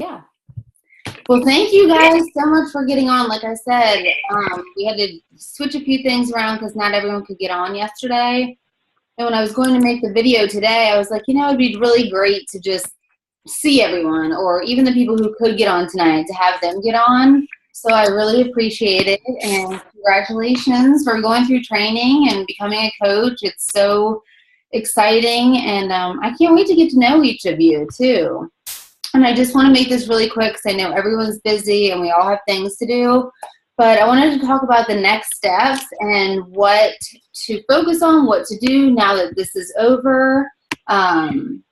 Yeah. Well, thank you guys so much for getting on. Like I said, we had to switch a few things around because not everyone could get on yesterday. And when I was going to make the video today, I was like, it'd be really great to just see everyone, or even the people who could get on tonight, to have them get on. So I really appreciate it, and congratulations for going through training and becoming a coach. It's so exciting, and I can't wait to get to know each of you too. And I just want to make this really quick because I know everyone's busy and we all have things to do. But I wanted to talk about the next steps and what to focus on, what to do now that this is over. And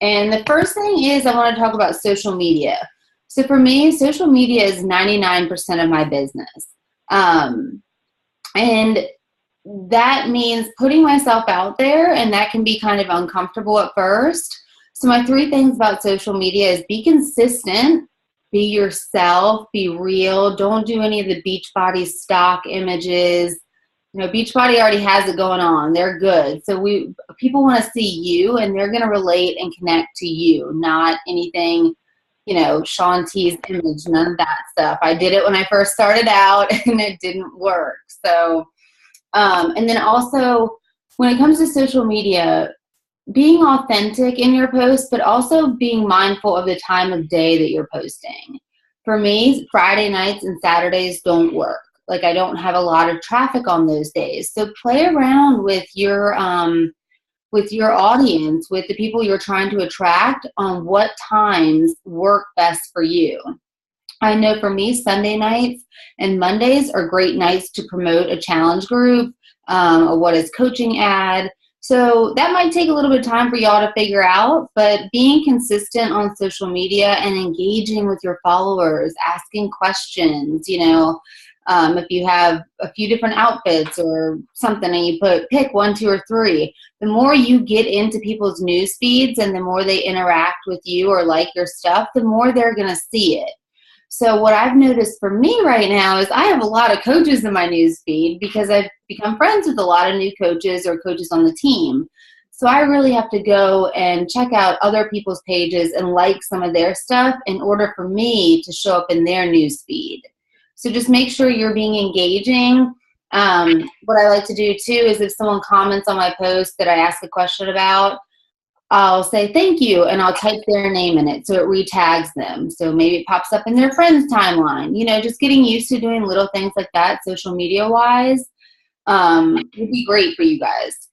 the first thing is I want to talk about social media. So for me, social media is 99% of my business. And that means putting myself out there, and that can be kind of uncomfortable at first. So my 3 things about social media is be consistent, be yourself, be real. Don't do any of the Beachbody stock images. Beachbody already has it going on. They're good. So people want to see you, and they're going to relate and connect to you, not anything, Shaun T's image, none of that stuff. I did it when I first started out and it didn't work. So, and then also when it comes to social media, being authentic in your posts, but also being mindful of the time of day that you're posting. For me, Friday nights and Saturdays don't work. Like, I don't have a lot of traffic on those days. So play around with your audience, with the people you're trying to attract, on what times work best for you. I know for me, Sunday nights and Mondays are great nights to promote a challenge group, a What is Coaching ad. So that might take a little bit of time for y'all to figure out, but being consistent on social media and engaging with your followers, asking questions, if you have a few different outfits or something and you pick 1, 2, or 3, the more you get into people's news feeds and the more they interact with you or like your stuff, the more they're going to see it. So what I've noticed for me right now is I have a lot of coaches in my news feed because I've become friends with a lot of new coaches or coaches on the team. So I really have to go and check out other people's pages and like some of their stuff in order for me to show up in their news feed. So just make sure you're being engaging. What I like to do too is if someone comments on my post that I ask a question about, I'll say thank you, and I'll type their name in it so it retags them. So maybe it pops up in their friend's timeline. Just getting used to doing little things like that, social media-wise, would be great for you guys.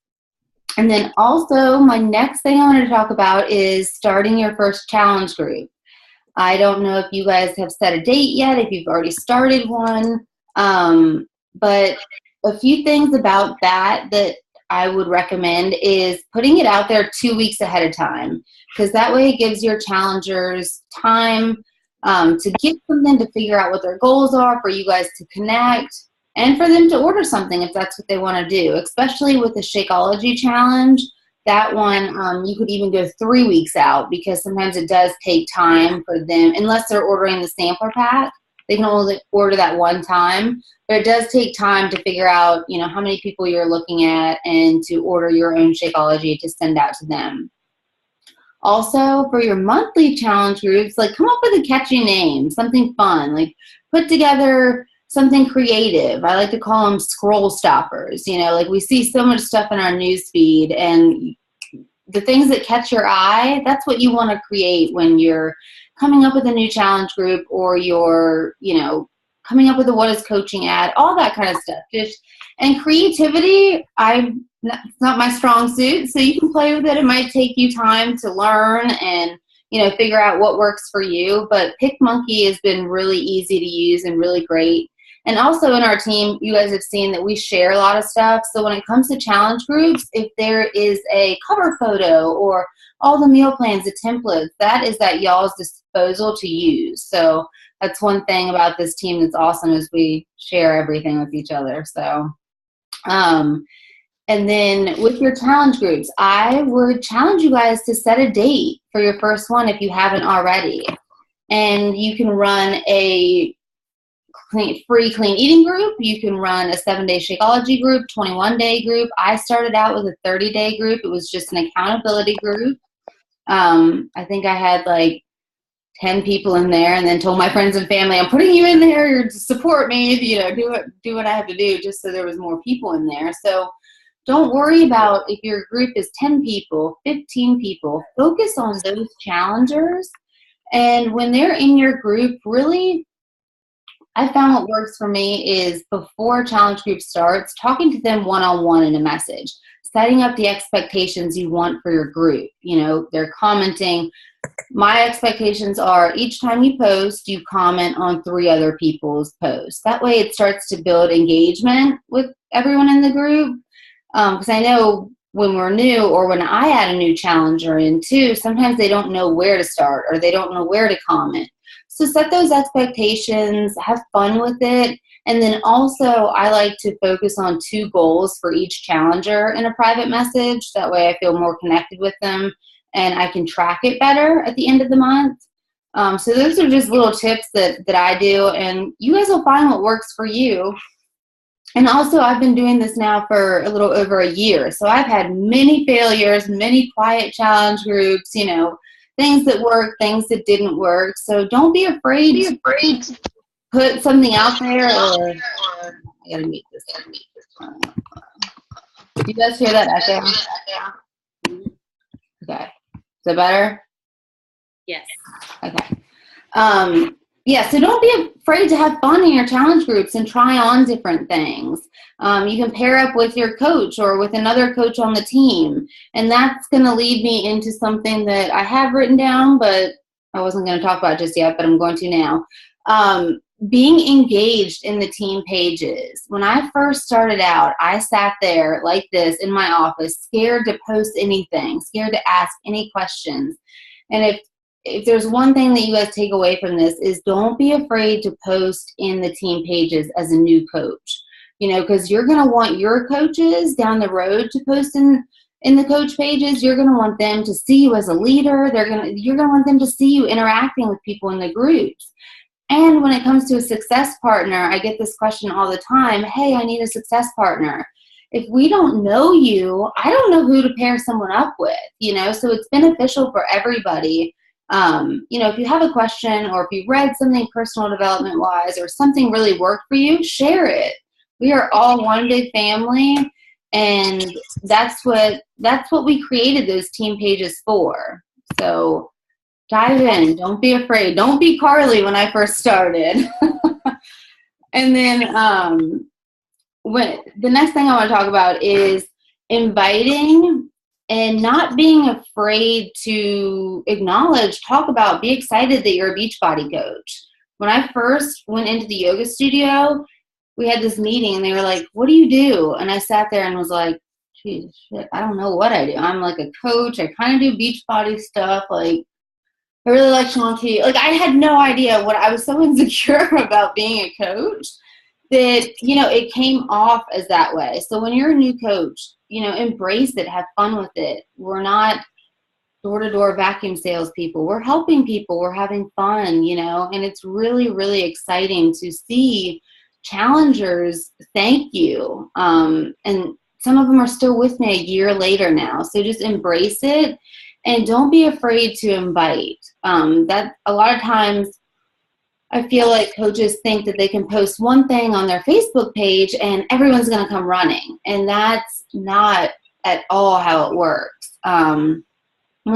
And then also, my next thing I wanted to talk about is starting your first challenge group. I don't know if you guys have set a date yet, if you've already started one, but a few things about that I would recommend is putting it out there 2 weeks ahead of time, because that way it gives your challengers time to get something, to figure out what their goals are, for you guys to connect, and for them to order something if that's what they want to do, especially with the Shakeology challenge. That one, you could even go 3 weeks out, because sometimes it does take time for them, unless they're ordering the sampler pack. They can only order that one time, but it does take time to figure out, how many people you're looking at and to order your own Shakeology to send out to them. Also, for your monthly challenge groups, come up with a catchy name, something fun, put together something creative. I like to call them scroll stoppers. We see so much stuff in our news feed, and the things that catch your eye, that's what you want to create when you're coming up with a new challenge group, or you're, coming up with a What is Coaching ad, all that kind of stuff. And creativity, it's not my strong suit, so you can play with it. It might take you time to learn and, figure out what works for you, but PicMonkey has been really easy to use and really great. And also in our team, you guys have seen that we share a lot of stuff. So when it comes to challenge groups, if there is a cover photo or all the meal plans, the templates, that is at y'all's disposal to use. So that's one thing about this team that's awesome, is we share everything with each other. So, and then with your challenge groups, I would challenge you guys to set a date for your first one if you haven't already. And you can run a free clean eating group. You can run a 7-day Shakeology group, 21-day group. I started out with a 30-day group. It was just an accountability group. I think I had 10 people in there, and then told my friends and family, I'm putting you in there to support me, do what I have to do, just so there was more people in there. So don't worry about if your group is 10 people, 15 people. Focus on those challengers. And when they're in your group, really, I found what works for me is before challenge group starts, talking to them one-on-one in a message, setting up the expectations you want for your group. They're commenting. My expectations are each time you post, you comment on 3 other people's posts. That way it starts to build engagement with everyone in the group. Because I know when we're new, or when I add a new challenger in too, sometimes they don't know where to start, or they don't know where to comment. So set those expectations, have fun with it. And then also I like to focus on 2 goals for each challenger in a private message. That way I feel more connected with them and I can track it better at the end of the month. So those are just little tips that I do, and you guys will find what works for you. And also, I've been doing this now for a little over a year. So I've had many failures, many quiet challenge groups, things that worked, things that didn't work. So don't be afraid to put something out there. Or I gotta mute this. Do you guys hear that echo? Okay. Is that better? Yes. Okay. Yeah, so don't be afraid to have fun in your challenge groups and try on different things. You can pair up with your coach or with another coach on the team. And that's going to lead me into something that I have written down, but I wasn't going to talk about just yet, but I'm going to now. Being engaged in the team pages. When I first started out, I sat there like this in my office, scared to post anything, scared to ask any questions. And if there's one thing that you guys take away from this is don't be afraid to post in the team pages as a new coach, because you're going to want your coaches down the road to post in the coach pages. You're going to want them to see you as a leader. You're going to want them to see you interacting with people in the groups. And when it comes to a success partner, I get this question all the time. Hey, I need a success partner. If we don't know you, I don't know who to pair someone up with, so it's beneficial for everybody. If you have a question, or if you read something personal development wise, or something really worked for you, share it. We are all one big family, and that's what we created those team pages for. So dive in. Don't be afraid. Don't be Carly when I first started. And then when the next thing I want to talk about is inviting and not being afraid to acknowledge, talk about, be excited that you're a Beachbody coach. When I first went into the yoga studio, we had this meeting and they were like, what do you do? And I sat there and was like, geez, shit, I don't know what I do. I'm like a coach. I kind of do Beachbody stuff. Like, I really like Shanti. Like, I had no idea what I was so insecure about being a coach that, it came off as that way. So when you're a new coach, embrace it, have fun with it. We're not door-to-door vacuum salespeople. We're helping people. We're having fun, and it's really, really exciting to see challengers thank you. And some of them are still with me a year later now. So just embrace it and don't be afraid to invite. That a lot of times I feel like coaches think that they can post one thing on their Facebook page and everyone's going to come running. And that's not at all how it works. When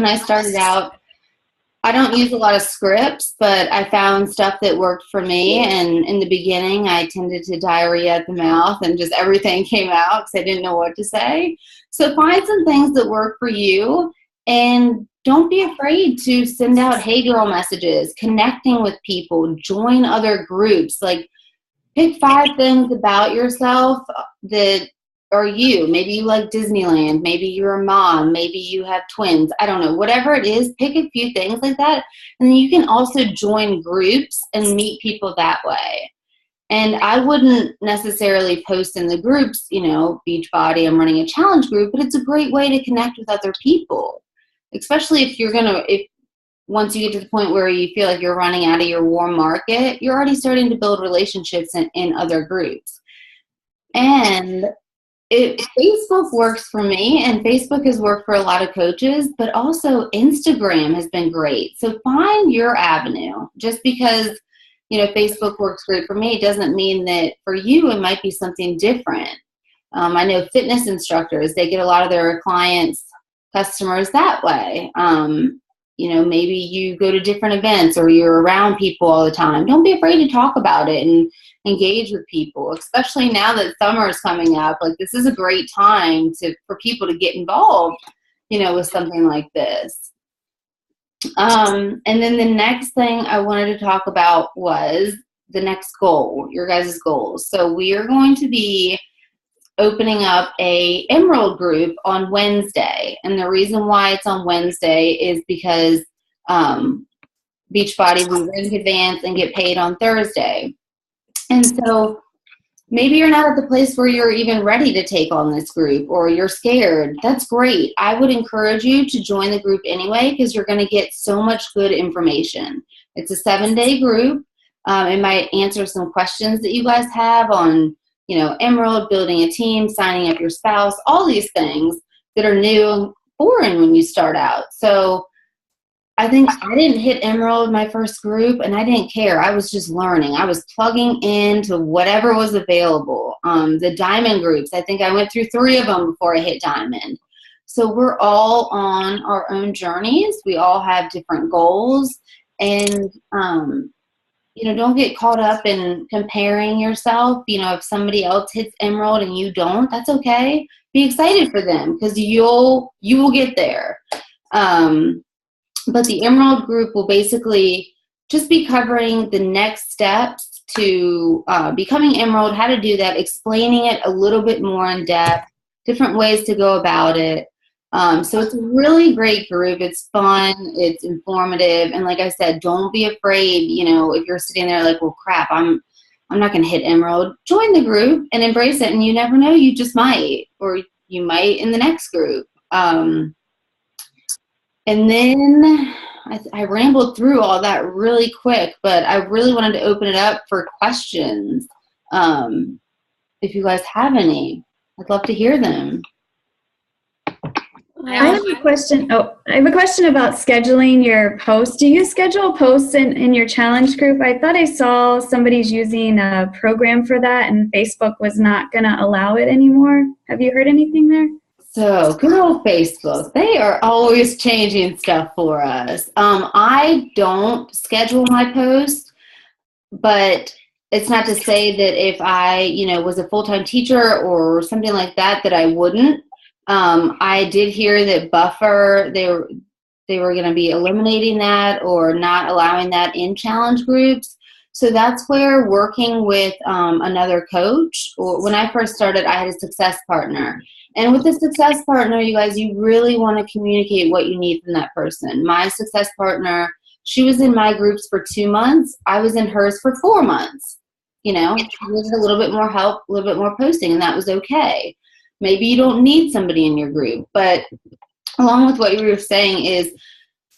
I started out, I don't use a lot of scripts, but I found stuff that worked for me. And in the beginning, I tended to diarrhea at the mouth and just everything came out because I didn't know what to say. So find some things that work for you. And don't be afraid to send out hey girl messages, connecting with people, join other groups. Like, pick 5 things about yourself that are you. Maybe you like Disneyland. Maybe you're a mom. Maybe you have twins. I don't know. Whatever it is, pick a few things like that. And then you can also join groups and meet people that way. And I wouldn't necessarily post in the groups, Beachbody, I'm running a challenge group, but it's a great way to connect with other people. Especially if once you get to the point where you feel like you're running out of your warm market, you're already starting to build relationships in other groups. And Facebook works for me, and Facebook has worked for a lot of coaches, but also Instagram has been great. So find your avenue. Just because, Facebook works great for me doesn't mean that for you it might be something different. I know fitness instructors, they get a lot of their customers that way. Maybe you go to different events or you're around people all the time. Don't be afraid to talk about it and engage with people, especially now that summer is coming up. Like, this is a great time for people to get involved, with something like this. And then the next thing I wanted to talk about was the next goal, your guys' goals. So we are going to be opening up a Emerald group on Wednesday. And the reason why it's on Wednesday is because Beachbody, we rent advance and get paid on Thursday. And so maybe you're not at the place where you're even ready to take on this group, or you're scared. That's great. I would encourage you to join the group anyway, because you're going to get so much good information. It's a 7-day group. It might answer some questions that you guys have on, Emerald, building a team, signing up your spouse, all these things that are new and foreign when you start out. So I think I didn't hit Emerald my first group, and I didn't care. I was just learning. I was plugging into whatever was available. The Diamond groups, I think I went through 3 of them before I hit Diamond. So we're all on our own journeys. We all have different goals. And, don't get caught up in comparing yourself. If somebody else hits Emerald and you don't, that's okay. Be excited for them, because you will get there. But the Emerald group will basically just be covering the next steps to becoming Emerald, how to do that, explaining it a little bit more in depth, different ways to go about it. So it's a really great group. It's fun. It's informative. And like I said, don't be afraid, if you're sitting there like, well, crap, I'm not going to hit Emerald. Join the group and embrace it. And you never know, you just might, or you might in the next group. And then I rambled through all that really quick, but I really wanted to open it up for questions. If you guys have any, I'd love to hear them. I have a question. I have a question about scheduling your posts. Do you schedule posts in your challenge group? I thought I saw somebody's using a program for that, and Facebook was not going to allow it anymore. Have you heard anything there? So, good old Facebook. They are always changing stuff for us. I don't schedule my posts, but it's not to say that if I, was a full-time teacher or something like that, that I wouldn't. I did hear that Buffer, they were going to be eliminating that or not allowing that in challenge groups. So that's where working with another coach, or when I first started, I had a success partner. And with the success partner, you guys, you really want to communicate what you need from that person. My success partner, she was in my groups for 2 months. I was in hers for 4 months. She needed a little bit more help, a little bit more posting, and that was okay. Maybe you don't need somebody in your group, but along with what you were saying is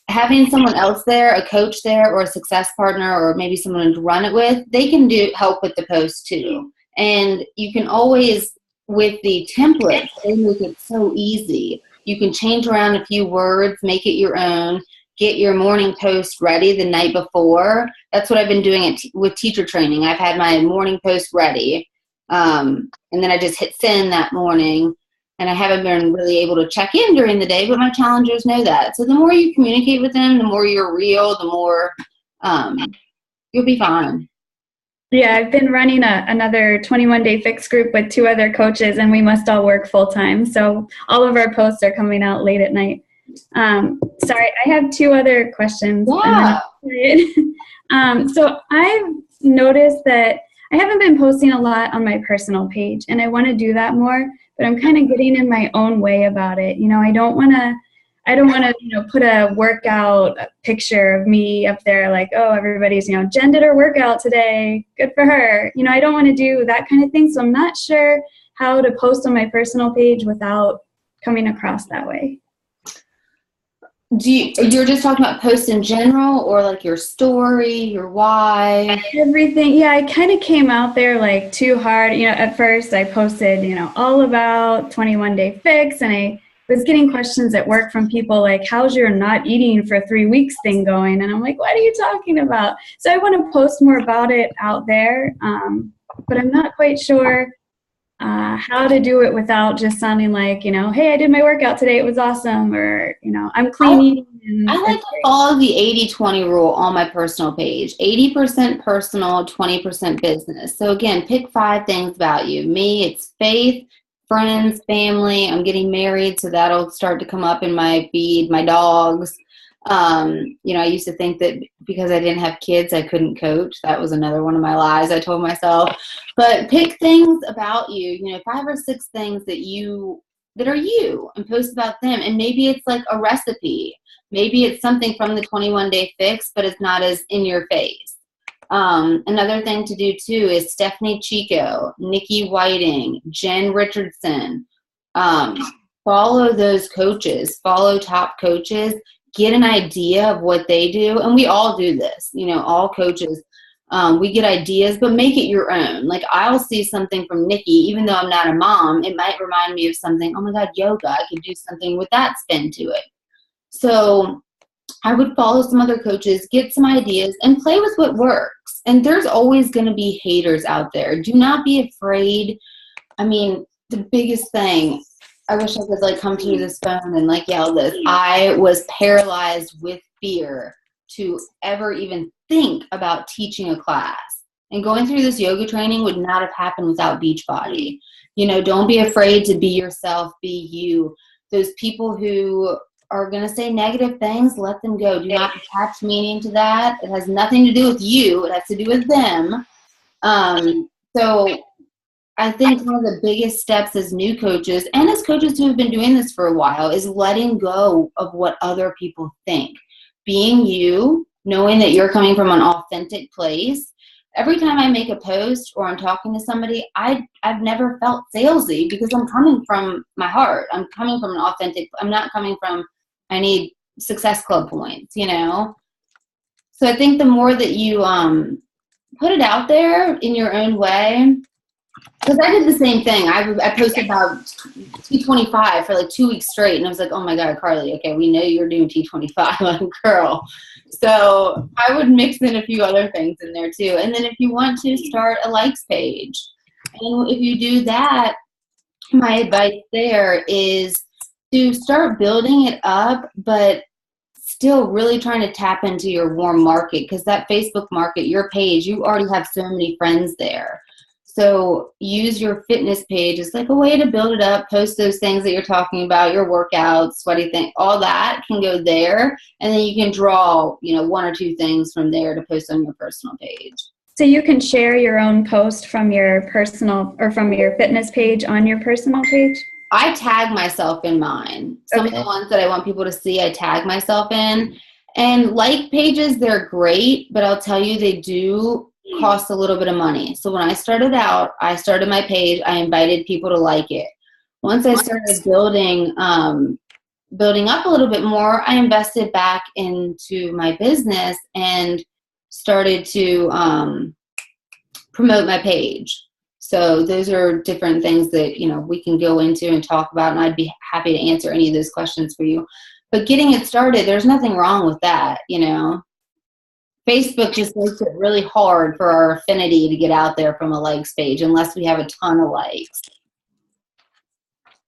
having someone else there, a coach there, or a success partner, or maybe someone to run it with, they can help with the post too. And you can always, with the templates, they make it so easy. You can change around a few words, make it your own, get your morning post ready the night before. That's what I've been doing with teacher training. I've had my morning post ready. And then I just hit send that morning, and I haven't been really able to check in during the day, but my challengers know that. So the more you communicate with them, the more you're real, the more you'll be fine. Yeah, I've been running another 21-day fix group with 2 other coaches, and we must all work full-time. So all of our posts are coming out late at night. Sorry, I have 2 other questions. Yeah. So I've noticed that I haven't been posting a lot on my personal page, and I want to do that more, but I'm kind of getting in my own way about it. I don't want to, put a workout picture of me up there like, oh, everybody's, Jen did her workout today. Good for her. I don't want to do that kind of thing. So I'm not sure how to post on my personal page without coming across that way. You're just talking about posts in general, or like your story, your why? Everything. Yeah, I kind of came out there like too hard. At first I posted, all about 21 Day Fix, and I was getting questions at work from people like, how's your not eating for 3 weeks thing going? And I'm like, what are you talking about? So I want to post more about it out there, but I'm not quite sure how to do it without just sounding like, hey, I did my workout today, it was awesome, or, I'm clean eating. I like to follow the 80-20 rule on my personal page. 80% personal, 20% business. So again, pick 5 things about you. Me, it's faith, friends, family. I'm getting married, so that'll start to come up in my feed. My dogs. I used to think that because I didn't have kids, I couldn't coach. That was another one of my lies I told myself. But pick things about you, 5 or 6 things that are you, and post about them. And maybe it's like a recipe. Maybe it's something from the 21 Day Fix, but it's not as in your face. Another thing to do too is Stephanie Chico, Nikki Whiting, Jen Richardson. Follow those coaches, follow top coaches, get an idea of what they do. And we all do this, all coaches. We get ideas, but make it your own. Like I'll see something from Nikki, even though I'm not a mom, it might remind me of something. Oh my God, yoga, I could do something with that spin to it. So I would follow some other coaches, get some ideas, and play with what works. And there's always going to be haters out there. Do not be afraid. I mean, the biggest thing, I wish I could like come to this phone and like yell this. I was paralyzed with fear to ever even think about teaching a class. And going through this yoga training would not have happened without Beachbody. Don't be afraid to be yourself, be you. Those people who are going to say negative things, let them go. Do not attach meaning to that. It has nothing to do with you. It has to do with them. So I think one of the biggest steps as new coaches and as coaches who have been doing this for a while is letting go of what other people think. Being you, knowing that you're coming from an authentic place. Every time I make a post or I'm talking to somebody, I've never felt salesy because I'm coming from my heart. I'm coming from an authentic, I'm not coming from, I need Success Club points, So I think the more that you put it out there in your own way, because I did the same thing. I posted about T25 for like 2 weeks straight, and I was like, oh my God, Carly, okay, we know you're doing T25, like girl. So I would mix in a few other things in there too. And then if you want to start a likes page, and if you do that, my advice there is to start building it up, but still really trying to tap into your warm market, because that Facebook market, your page, you already have so many friends there. So use your fitness page as like a way to build it up, post those things that you're talking about, your workouts, sweaty thing, all that can go there. And then you can draw, 1 or 2 things from there to post on your personal page. So you can share your own post from your personal or from your fitness page on your personal page? I tag myself in mine. Some of the ones that I want people to see, I tag myself in. And like pages, they're great, but I'll tell you, they do cost a little bit of money. So when I started out, I started my page, I invited people to like it. Once I started building up a little bit more, I invested back into my business and started to promote my page. So those are different things that, we can go into and talk about, and I'd be happy to answer any of those questions for you. But getting it started, there's nothing wrong with that, Facebook just makes it really hard for our affinity to get out there from a likes page unless we have a ton of likes.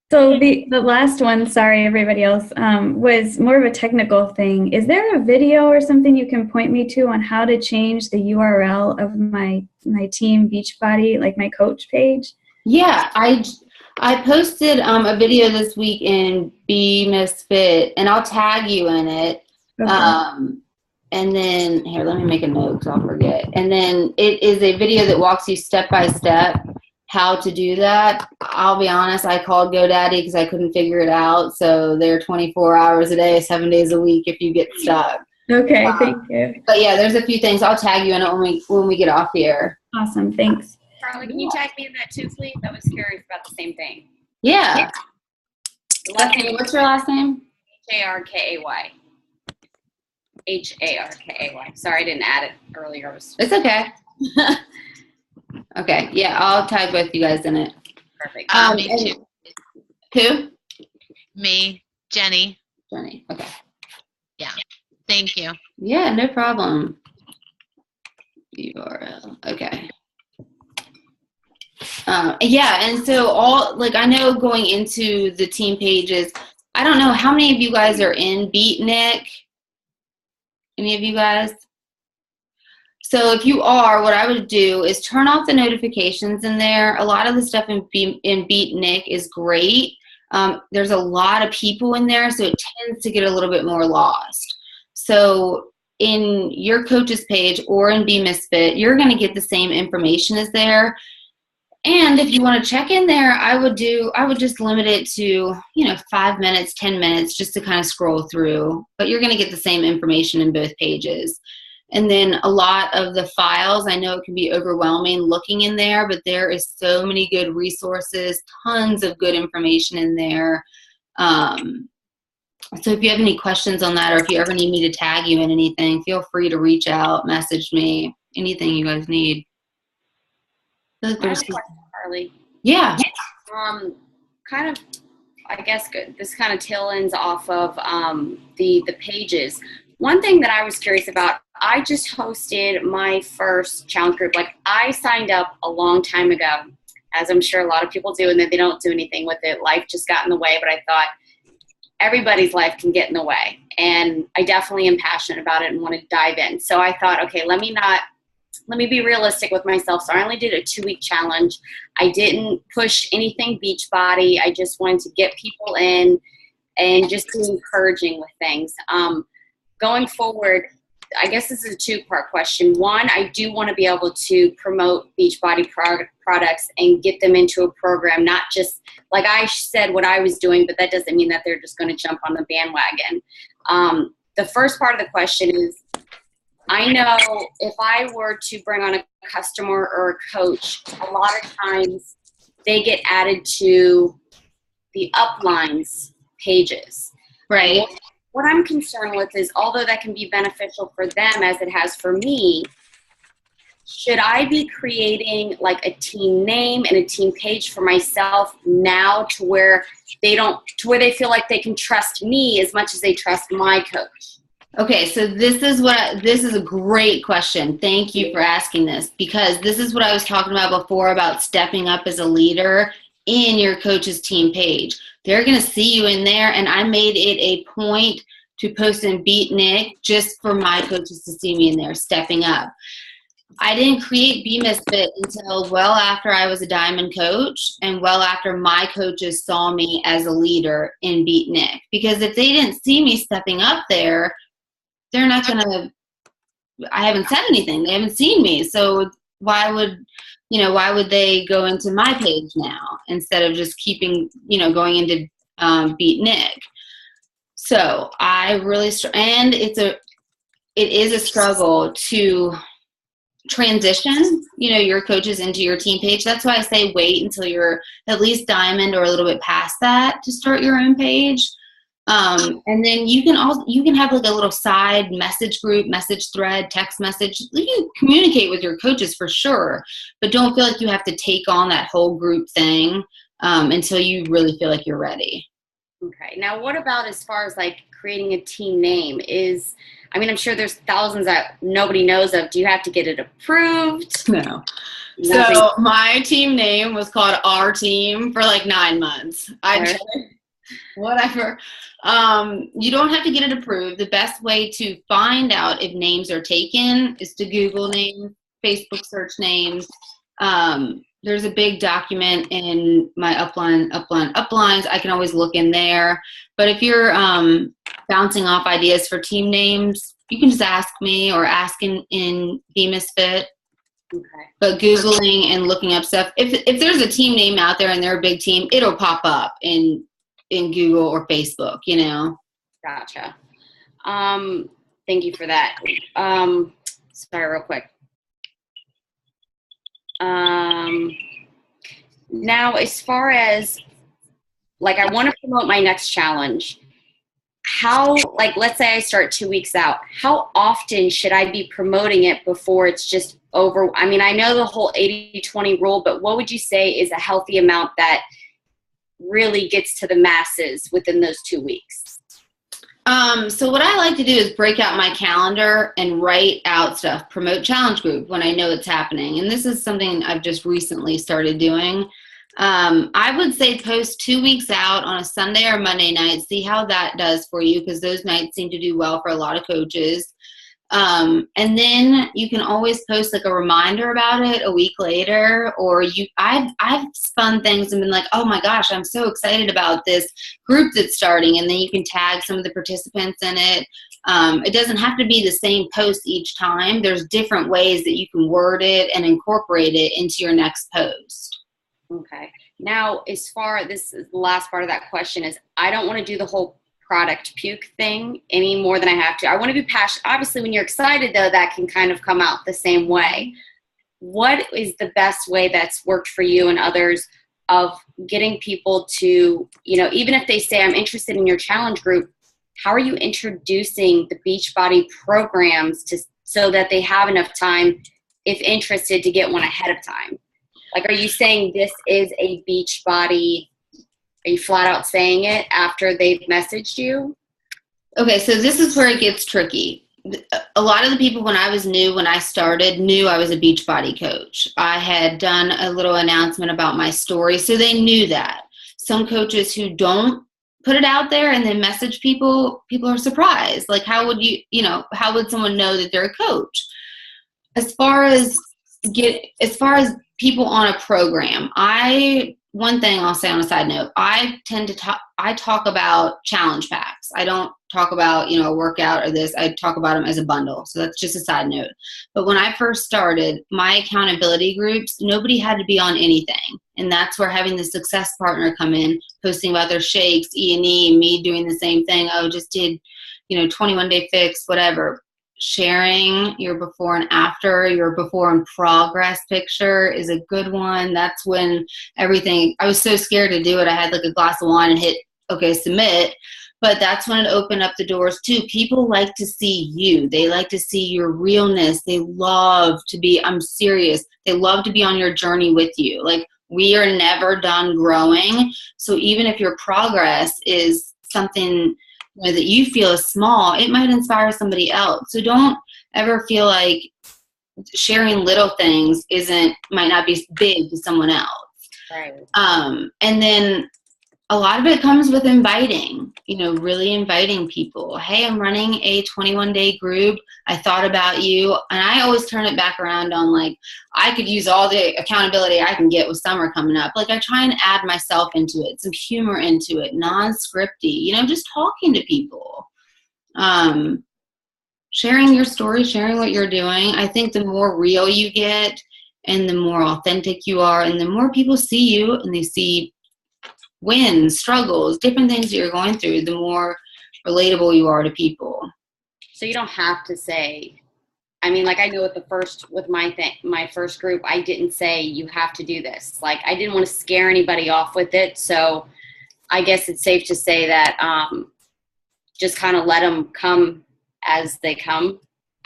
So the last one, sorry everybody else, was more of a technical thing. Is there a video or something you can point me to on how to change the URL of my team Beachbody, like my coach page? Yeah, I posted a video this week in Be Misfit, and I'll tag you in it. Okay. And then, here, let me make a note because I'll forget. And then it is a video that walks you step by step how to do that. I'll be honest, I called GoDaddy because I couldn't figure it out. So they're 24 hours a day, 7 days a week if you get stuck. Okay, thank you. But yeah, there's a few things. I'll tag you in it when we get off here. Awesome, thanks. Carly, can you tag me in that too, please? I was curious about the same thing. Yeah. What's your last name? Jarkay. Harkay. Sorry, I didn't add it earlier. It was It's okay. Okay, yeah, I'll tag both you guys in it. perfect. Me and- too. Who? Me, Jenny. Jenny. Okay. Thank you. Yeah, no problem. URL. Okay. Yeah, and so I know going into the team pages, I don't know how many of you guys are in BeatNick. Any of you guys? So if you are, what I would do is turn off the notifications in there. A lot of the stuff in BeatNick is great. There's a lot of people in there, so it tends to get a little bit more lost. So in your coach's page or in BMisfit, you're going to get the same information as there. And if you want to check in there, I would just limit it to, 5 minutes, 10 minutes, just to kind of scroll through. But you're going to get the same information in both pages. And then a lot of the files, I know it can be overwhelming looking in there, but there is so many good resources, tons of good information in there. So if you have any questions on that, or if you ever need me to tag you in anything, feel free to reach out, message me, anything you guys need. I have a question, Carly. Yeah. Kind of, I guess this kind of tail ends off of the pages. One thing that I was curious about, I just hosted my first challenge group. Like, I signed up a long time ago, as I'm sure a lot of people do, and then they don't do anything with it. Life just got in the way, but I thought everybody's life can get in the way. And I definitely am passionate about it and want to dive in. So I thought, okay, let me be realistic with myself. So I only did a 2-week challenge. I didn't push anything Beachbody. I just wanted to get people in and just be encouraging with things. Going forward, I guess this is a 2-part question. One, I do want to be able to promote Beachbody products and get them into a program, not just, like I said, what I was doing, but that doesn't mean that they're just going to jump on the bandwagon. The first part of the question is, I know if I were to bring on a customer or a coach, a lot of times they get added to the uplines pages. Right. What I'm concerned with is, although that can be beneficial for them as it has for me, should I be creating like a team name and a team page for myself now to where they feel like they can trust me as much as they trust my coach? Okay, so this is a great question. Thank you for asking this, because this is what I was talking about before about stepping up as a leader in your coach's team page. They're going to see you in there, and I made it a point to post in BeatNick just for my coaches to see me in there, stepping up. I didn't create BMisfit until well after I was a diamond coach and well after my coaches saw me as a leader in BeatNick. Because if they didn't see me stepping up there, they're not going to, I haven't said anything. They haven't seen me. So why would they go into my page now instead of just keeping, going into BeatNick? So I really, and it is a struggle to transition, your coaches into your team page. That's why I say wait until you're at least diamond or a little bit past that to start your own page. And then you can have like a little side message group, message thread, text message. You can communicate with your coaches for sure, but don't feel like you have to take on that whole group thing until you really feel like you're ready. Okay. Now, what about as far as like creating a team name? I'm sure there's thousands that nobody knows of. Do you have to get it approved? No. Nothing. So my team name was called Our Team for like 9 months. Whatever. You don't have to get it approved. The best way to find out if names are taken is to Google names, Facebook search names. There's a big document in my uplines. I can always look in there. But if you're bouncing off ideas for team names, you can just ask me or ask in BMisfit. Okay. But Googling and looking up stuff, if there's a team name out there and they're a big team, it'll pop up in Google or Facebook, Gotcha. Thank you for that. Sorry, real quick. Now, as far as, like, I want to promote my next challenge, how, like, let's say I start 2 weeks out, how often should I be promoting it before it's just over? I mean, I know the whole 80-20 rule, but what would you say is a healthy amount that really gets to the masses within those 2 weeks? So what I like to do is break out my calendar and write out stuff, promote challenge group when I know it's happening. And this is something I've just recently started doing. I would say post 2 weeks out on a Sunday or Monday night, see how that does for you, because those nights seem to do well for a lot of coaches. And then you can always post like a reminder about it a week later, or I've spun things and been like, oh my gosh, I'm so excited about this group that's starting. And then you can tag some of the participants in it. It doesn't have to be the same post each time. There's different ways that you can word it and incorporate it into your next post. Okay. Now, as far, this is the last part of that question is, I don't want to do the whole product puke thing any more than I have to. I want to be passionate. Obviously, when you're excited, though, that can kind of come out the same way. What is the best way that's worked for you and others of getting people to, you know, even if they say, I'm interested in your challenge group, how are you introducing the Beachbody programs so that they have enough time, if interested, to get one ahead of time? Like, are you saying this is a Beachbody? Are you flat out saying it after they've messaged you? Okay, so this is where it gets tricky. A lot of the people when I started, knew I was a Beachbody coach. I had done a little announcement about my story, so they knew that. Some coaches who don't put it out there and then message people are surprised. Like, how would how would someone know that they're a coach? As far as people on a program, one thing I'll say on a side note, I talk about challenge packs. I don't talk about, a workout or this. I talk about them as a bundle. So that's just a side note. But when I first started, my accountability groups, nobody had to be on anything. And that's where having the success partner come in, posting about their shakes, E&E, me doing the same thing. Oh, just did, 21-day fix, whatever. Sharing your before and after, your before and progress picture is a good one. That's when I was so scared to do it. I had like a glass of wine and hit, okay, submit. But that's when it opened up the doors too. People like to see you. They like to see your realness. They love to be, I'm serious. They love to be on your journey with you. Like, we are never done growing. So even if your progress is something that you feel is small, it might inspire somebody else. So don't ever feel like sharing little things might not be big to someone else. Right. And then a lot of it comes with inviting, really inviting people. Hey, I'm running a 21-day group. I thought about you. And I always turn it back around on, like, I could use all the accountability I can get with summer coming up. Like, I try and add myself into it, some humor into it, non-scripty, just talking to people. Sharing your story, sharing what you're doing. I think the more real you get and the more authentic you are and the more people see you and they see wins, struggles, different things that you're going through, the more relatable you are to people. So you don't have to say, I mean, like, I know with my first group, I didn't say you have to do this. Like, I didn't want to scare anybody off with it. So I guess it's safe to say that just kind of let them come as they come.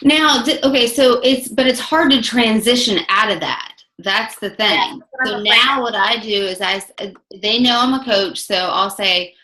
Now, it's hard to transition out of that. That's the thing. Yeah, so now what I do is they know I'm a coach, so I'll say,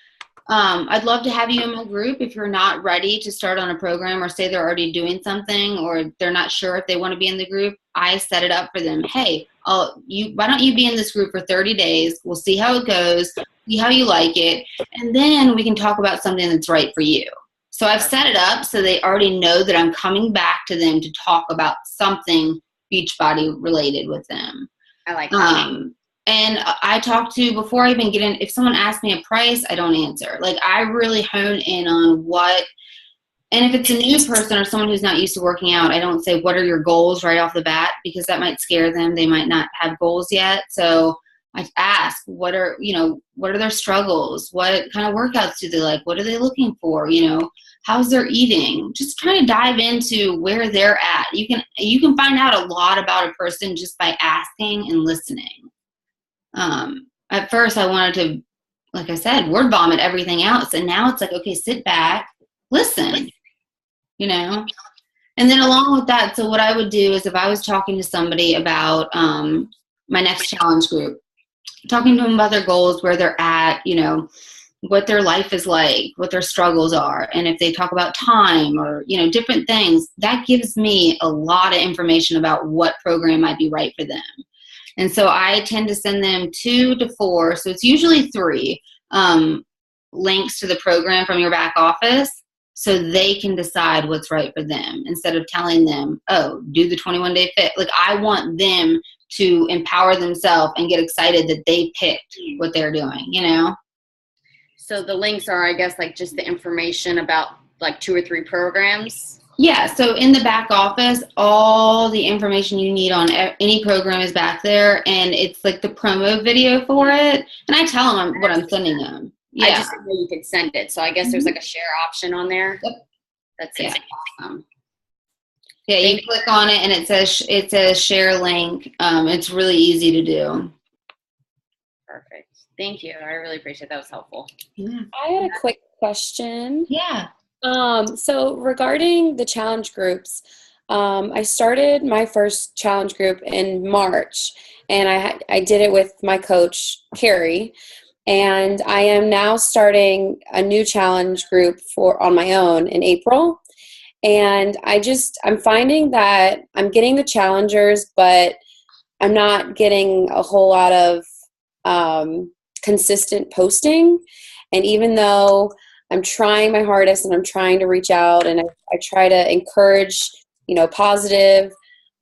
I'd love to have you in my group. If you're not ready to start on a program or say they're already doing something or they're not sure if they want to be in the group, I set it up for them. Hey, why don't you be in this group for 30 days? We'll see how it goes, see how you like it, and then we can talk about something that's right for you. So I've set it up so they already know that I'm coming back to them to talk about something Beachbody related with them. I like that. And I talk to, before I even get in, if someone asks me a price, I don't answer. Like, I really hone in on and if it's a new person or someone who's not used to working out, I don't say, what are your goals right off the bat, because that might scare them. They might not have goals yet. So I ask, what are their struggles? What kind of workouts do they like? What are they looking for? How's their eating? Just try to dive into where they're at. You can find out a lot about a person just by asking and listening. At first I wanted to, like I said, word vomit everything else. And now it's like, okay, sit back, listen, you know? And then along with that, so what I would do is if I was talking to somebody about my next challenge group, talking to them about their goals, where they're at, you know, what their life is like, what their struggles are. And if they talk about time or, you know, different things, that gives me a lot of information about what program might be right for them. And so I tend to send them 2 to 4, so it's usually 3 links to the program from your back office so they can decide what's right for them instead of telling them, oh, do the 21-day fit. Like, I want them to empower themselves and get excited that they picked what they're doing, you know? So the links are, I guess, like just the information about like 2 or 3 programs? Yeah, so in the back office, all the information you need on any program is back there, and it's like the promo video for it. And I tell them what I'm sending them. Yeah. I just didn't know you could send it. So I guess there's like a share option on there. Yep. That's Yeah. awesome. Yeah, you click on it and it says share link. It's really easy to do. Perfect. Thank you. I really appreciate that. Was helpful. Yeah. I had a quick question. Yeah. So regarding the challenge groups, I started my first challenge group in March, and I did it with my coach, Carrie, and I am now starting a new challenge group on my own in April. And I'm finding that I'm getting the challengers, but I'm not getting a whole lot of consistent posting. And even though I'm trying my hardest and I'm trying to reach out and I try to encourage, you know, positive,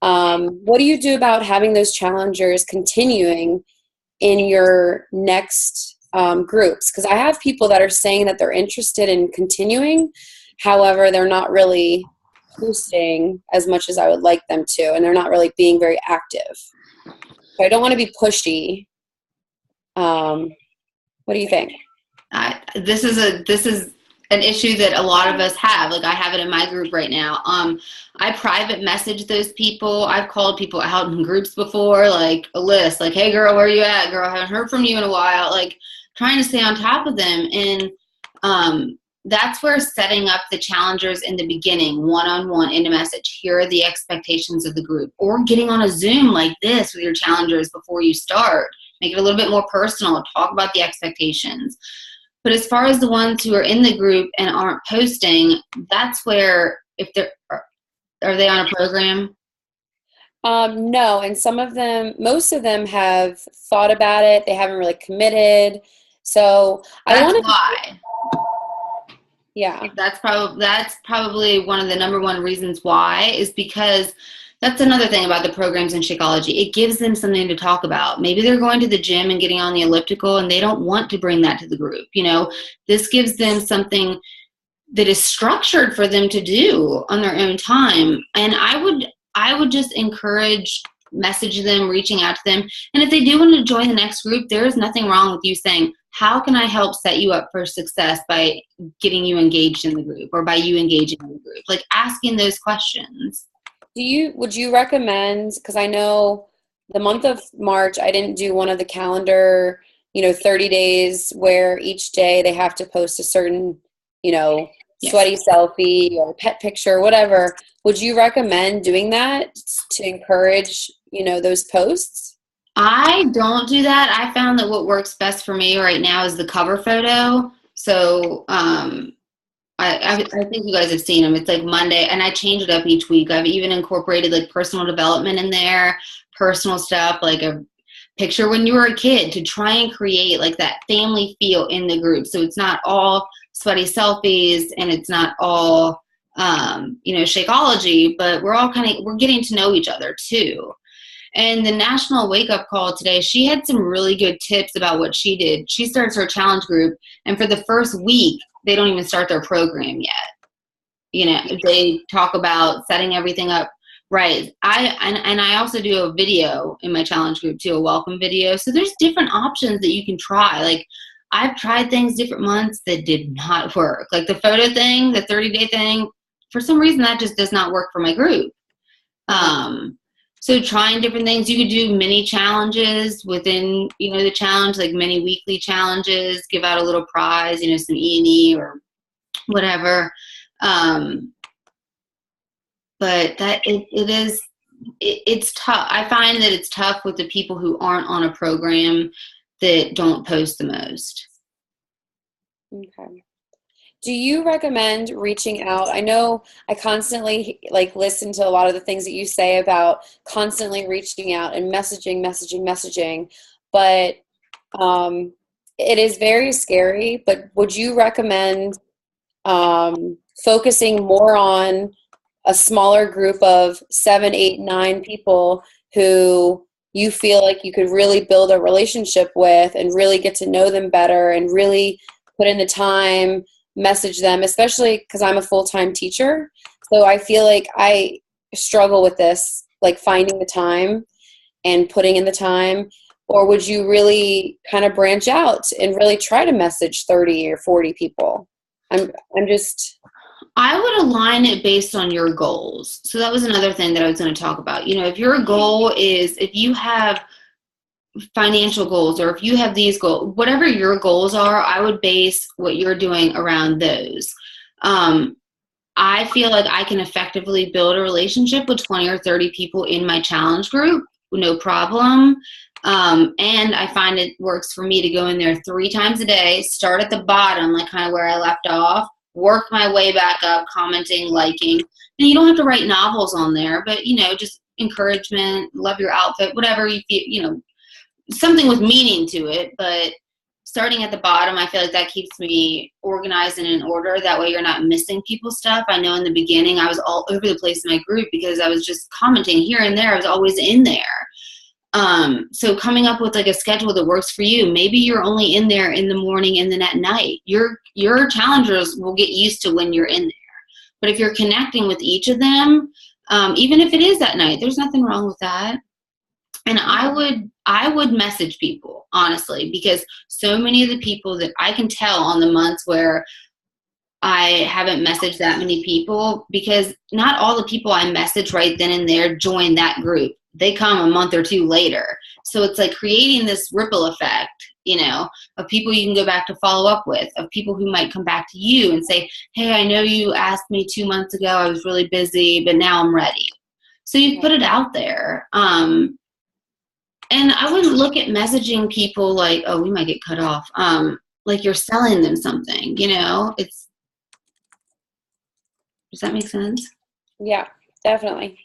what do you do about having those challengers continuing in your next groups? Because I have people that are saying that they're interested in continuing. However, they're not really posting as much as I would like them to, and they're not really being very active. So I don't want to be pushy. What do you think? This is an issue that a lot of us have. Like, I have it in my group right now. I private message those people. I've called people out in groups before, like a list, like, hey girl, where you at? Girl, I haven't heard from you in a while. Like, trying to stay on top of them. And that's where setting up the challengers in the beginning, one-on-one in a message. Here are the expectations of the group. Or getting on a Zoom like this with your challengers before you start. Make it a little bit more personal. Talk about the expectations. But as far as the ones who are in the group and aren't posting, that's where, if they're, are they on a program? No, and most of them have thought about it. They haven't really committed. So That's why. Yeah. That's probably one of the number one reasons why, is because that's another thing about the programs in Shakeology. It gives them something to talk about. Maybe they're going to the gym and getting on the elliptical and they don't want to bring that to the group. You know, this gives them something that is structured for them to do on their own time. And I would just encourage messaging them, reaching out to them. And if they do want to join the next group, there is nothing wrong with you saying, how can I help set you up for success by getting you engaged in the group or by you engaging in the group? Like, asking those questions. Would you recommend, because I know the month of March, I didn't do one of the calendar, 30 days where each day they have to post a certain, sweaty selfie or pet picture, whatever. Would you recommend doing that to encourage, those posts? I don't do that. I found that what works best for me right now is the cover photo. So, I think you guys have seen them. It's like Monday, and I change it up each week. I've even incorporated like personal development in there, personal stuff, like a picture when you were a kid, to try and create like that family feel in the group. So it's not all sweaty selfies and it's not all, Shakeology, but we're getting to know each other too. And the National Wake Up Call today, she had some really good tips about what she did. She starts her challenge group, and for the first week, they don't even start their program yet. They talk about setting everything up right. I also do a video in my challenge group too, a welcome video. So there's different options that you can try. Like, I've tried things different months that did not work. Like the photo thing, the 30-day thing, for some reason that just does not work for my group. So trying different things. You could do mini challenges within, the challenge, like mini weekly challenges, give out a little prize, some E&E or whatever. But that it's tough. I find that it's tough with the people who aren't on a program that don't post the most. Okay. Do you recommend reaching out? I know I constantly listen to a lot of the things that you say about constantly reaching out and messaging, but it is very scary. But would you recommend focusing more on a smaller group of 7, 8, 9 people who you feel like you could really build a relationship with and really get to know them better and really put in the time, message them, especially because I'm a full-time teacher. So I feel like I struggle with this, like finding the time and putting in the time. Or would you really kind of branch out and really try to message 30 or 40 people? I would align it based on your goals. So that was another thing that I was going to talk about. If your goal is, if you have financial goals or if you have these goals, whatever your goals are, I would base what you're doing around those. I feel like I can effectively build a relationship with 20 or 30 people in my challenge group, no problem. And I find it works for me to go in there 3 times a day, start at the bottom, like kind of where I left off, work my way back up, commenting, liking. And you don't have to write novels on there, but, just encouragement, love your outfit, whatever you feel, something with meaning to it. But starting at the bottom, I feel like that keeps me organized and in order. That way you're not missing people's stuff. I know in the beginning I was all over the place in my group because I was just commenting here and there. I was always in there. So coming up with like a schedule that works for you. Maybe you're only in there in the morning and then at night. Your challengers will get used to when you're in there. But if you're connecting with each of them, even if it is at night, there's nothing wrong with that. And I would message people, honestly, because so many of the people that I can tell on the months where I haven't messaged that many people, because not all the people I message right then and there join that group. They come a month or 2 later. So it's like creating this ripple effect, of people you can go back to follow up with, of people who might come back to you and say, hey, I know you asked me 2 months ago, I was really busy, but now I'm ready. So you put it out there. And I wouldn't look at messaging people like, oh, we might get cut off. Like you're selling them something, does that make sense? Yeah, definitely.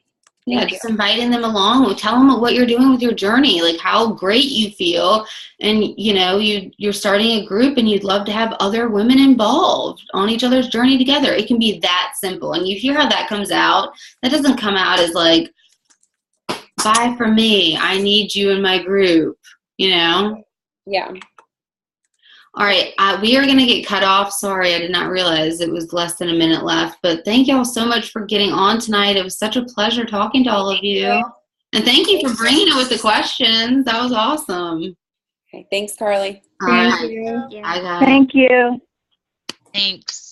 Yeah, just inviting them along. Tell them what you're doing with your journey, like how great you feel. And, you're starting a group and you'd love to have other women involved on each other's journey together. It can be that simple. And you hear how that comes out. That doesn't come out as like, buy from me, I need you in my group, Yeah. All right, we are going to get cut off. Sorry, I did not realize it was less than a minute left. But thank y'all so much for getting on tonight. It was such a pleasure talking to all of you. And thank you for bringing it with the questions. That was awesome. Okay, thanks, Carly. Thank you. Bye, guys. Thank you. Thanks.